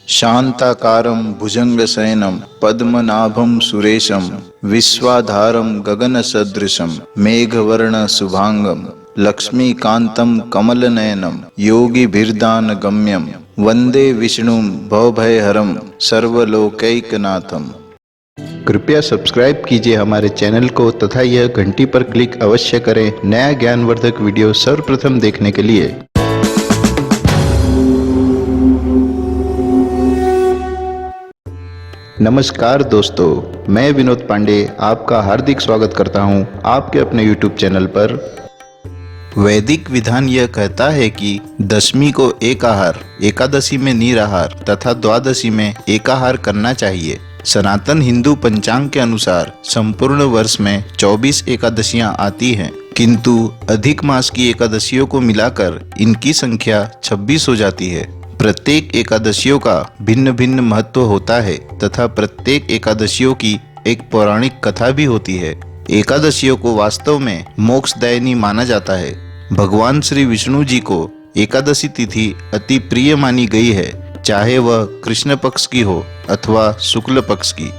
शांताकारं भुजंगशयनं पद्मनाभं सुरेशं विश्वाधारं गगनसदृशं मेघवर्ण शुभांगं लक्ष्मीकान्तं कमलनयनं योगिभिर्दानगम्यं वंदे विष्णुं भवभयहरं सर्वलोकैकनाथम। कृपया सब्सक्राइब कीजिए हमारे चैनल को तथा यह घंटी पर क्लिक अवश्य करें नया ज्ञानवर्धक वीडियो सर्वप्रथम देखने के लिए। नमस्कार दोस्तों, मैं विनोद पांडे आपका हार्दिक स्वागत करता हूं आपके अपने YouTube चैनल पर। वैदिक विधान यह कहता है कि दशमी को एक आहार, एकादशी में निराहार तथा द्वादशी में एकाहार करना चाहिए। सनातन हिंदू पंचांग के अनुसार संपूर्ण वर्ष में 24 एकादशियां आती हैं, किंतु अधिक मास की एकादशियों को मिलाकर इनकी संख्या 26 हो जाती है। प्रत्येक एकादशियों का भिन्न भिन्न महत्व होता है तथा प्रत्येक एकादशियों की एक पौराणिक कथा भी होती है। एकादशियों को वास्तव में मोक्षदायिनी माना जाता है। भगवान श्री विष्णु जी को एकादशी तिथि अति प्रिय मानी गई है, चाहे वह कृष्ण पक्ष की हो अथवा शुक्ल पक्ष की।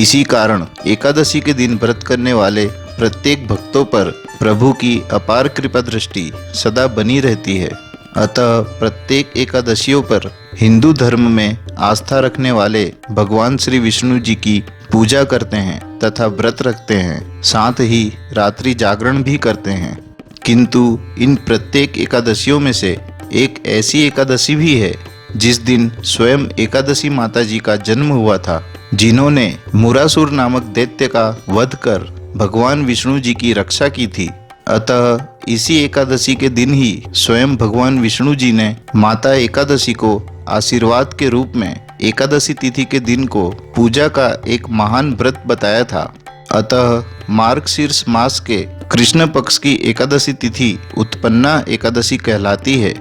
इसी कारण एकादशी के दिन व्रत करने वाले प्रत्येक भक्तों पर प्रभु की अपार कृपा दृष्टि सदा बनी रहती है। अतः प्रत्येक एकादशियों पर हिंदू धर्म में आस्था रखने वाले भगवान श्री विष्णु जी की पूजा करते हैं तथा व्रत रखते हैं, साथ ही रात्रि जागरण भी करते हैं। किंतु इन प्रत्येक एकादशियों में से एक ऐसी एकादशी भी है जिस दिन स्वयं एकादशी माता जी का जन्म हुआ था, जिन्होंने मुरासुर नामक दैत्य का वध कर भगवान विष्णु जी की रक्षा की थी। अतः इसी एकादशी के दिन ही स्वयं भगवान विष्णु जी ने माता एकादशी को आशीर्वाद के रूप में एकादशी तिथि के दिन को पूजा का एक महान व्रत बताया था। अतः मार्गशीर्ष मास के कृष्ण पक्ष की एकादशी तिथि उत्पन्ना एकादशी कहलाती है।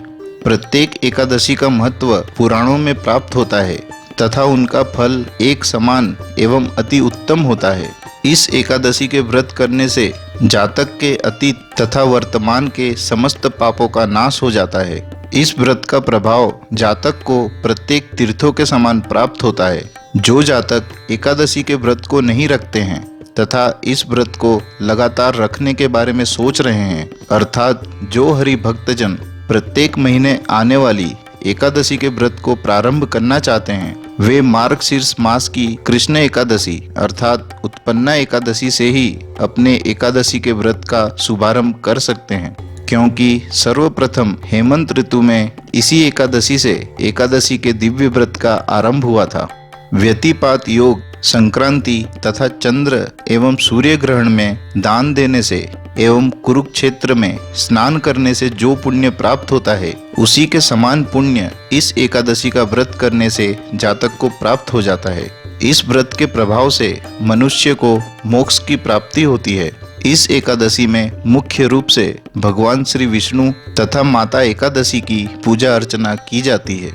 प्रत्येक एकादशी का महत्व पुराणों में प्राप्त होता है तथा उनका फल एक समान एवं अति उत्तम होता है। इस एकादशी के व्रत करने से जातक के अतीत तथा वर्तमान के समस्त पापों का नाश हो जाता है। इस व्रत का प्रभाव जातक को प्रत्येक तीर्थों के समान प्राप्त होता है। जो जातक एकादशी के व्रत को नहीं रखते हैं तथा इस व्रत को लगातार रखने के बारे में सोच रहे हैं, अर्थात जो हरि भक्तजन प्रत्येक महीने आने वाली एकादशी के व्रत को प्रारंभ करना चाहते हैं, वे मार्गशीर्ष मास की कृष्ण एकादशी अर्थात उत्पन्ना एकादशी से ही अपने एकादशी के व्रत का शुभारंभ कर सकते हैं, क्योंकि सर्वप्रथम हेमंत ऋतु में इसी एकादशी से एकादशी के दिव्य व्रत का आरंभ हुआ था। व्यतिपात योग, संक्रांति तथा चंद्र एवं सूर्य ग्रहण में दान देने से एवं कुरुक्षेत्र में स्नान करने से जो पुण्य प्राप्त होता है, उसी के समान पुण्य इस एकादशी का व्रत करने से जातक को प्राप्त हो जाता है। इस व्रत के प्रभाव से मनुष्य को मोक्ष की प्राप्ति होती है। इस एकादशी में मुख्य रूप से भगवान श्री विष्णु तथा माता एकादशी की पूजा अर्चना की जाती है।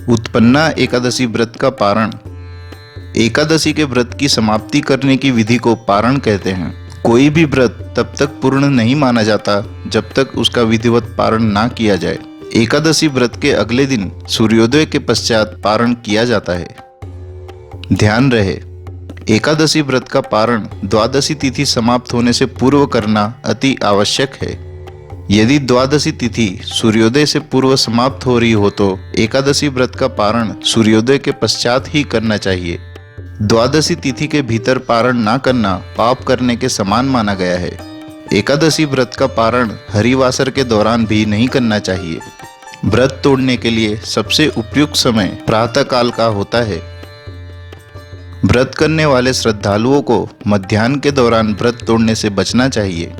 उत्पन्ना एकादशी व्रत का पारण। एकादशी के व्रत की समाप्ति करने की विधि को पारण कहते हैं। कोई भी व्रत तब तक पूर्ण नहीं माना जाता जब तक उसका विधिवत पारण ना किया जाए। एकादशी व्रत के अगले दिन सूर्योदय के पश्चात पारण किया जाता है। ध्यान रहे, एकादशी व्रत का पारण द्वादशी तिथि समाप्त होने से पूर्व करना अति आवश्यक है। यदि द्वादशी तिथि सूर्योदय से पूर्व समाप्त हो रही हो तो एकादशी व्रत का पारण सूर्योदय के पश्चात ही करना चाहिए। द्वादशी तिथि के भीतर पारण ना करना पाप करने के समान माना गया है। एकादशी व्रत का पारण हरिवासर के दौरान भी नहीं करना चाहिए। व्रत तोड़ने के लिए सबसे उपयुक्त समय प्रातः काल का होता है। व्रत करने वाले श्रद्धालुओं को मध्याह्न के दौरान व्रत तोड़ने से बचना चाहिए।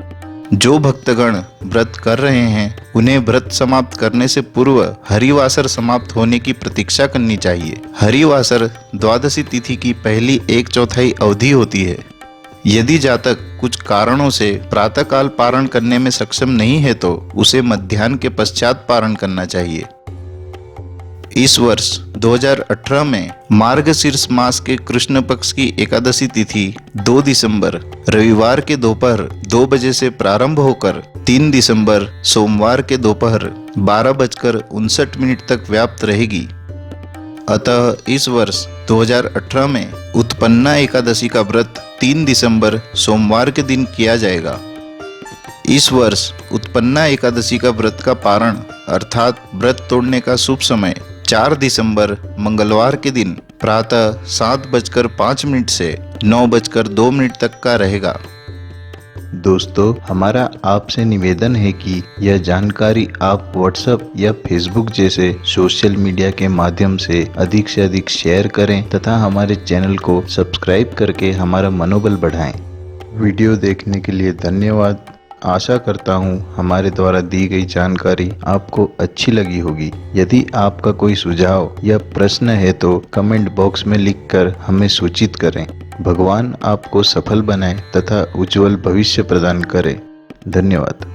जो भक्तगण व्रत कर रहे हैं, उन्हें व्रत समाप्त करने से पूर्व हरिवासर समाप्त होने की प्रतीक्षा करनी चाहिए। हरिवासर द्वादशी तिथि की पहली 1/4 अवधि होती है। यदि जातक कुछ कारणों से प्रातःकाल पारण करने में सक्षम नहीं है तो उसे मध्याह्न के पश्चात पारण करना चाहिए। इस वर्ष 2018 में मार्गशीर्ष मास के कृष्ण पक्ष की एकादशी तिथि 2 दिसंबर रविवार के दोपहर 2 बजे से प्रारंभ होकर 3 दिसंबर सोमवार के दोपहर 12:59 तक व्याप्त रहेगी। अतः इस वर्ष 2018 में उत्पन्ना एकादशी का व्रत 3 दिसंबर सोमवार के दिन किया जाएगा। इस वर्ष उत्पन्ना एकादशी का व्रत का पारण अर्थात व्रत तोड़ने का शुभ समय 4 दिसंबर मंगलवार के दिन प्रातः 7:05 से 9:02 तक का रहेगा। दोस्तों, हमारा आपसे निवेदन है कि यह जानकारी आप व्हाट्सएप या फेसबुक जैसे सोशल मीडिया के माध्यम से अधिक शेयर करें तथा हमारे चैनल को सब्सक्राइब करके हमारा मनोबल बढ़ाएं। वीडियो देखने के लिए धन्यवाद। आशा करता हूँ हमारे द्वारा दी गई जानकारी आपको अच्छी लगी होगी। यदि आपका कोई सुझाव या प्रश्न है तो कमेंट बॉक्स में लिखकर हमें सूचित करें। भगवान आपको सफल बनाए तथा उज्जवल भविष्य प्रदान करे। धन्यवाद।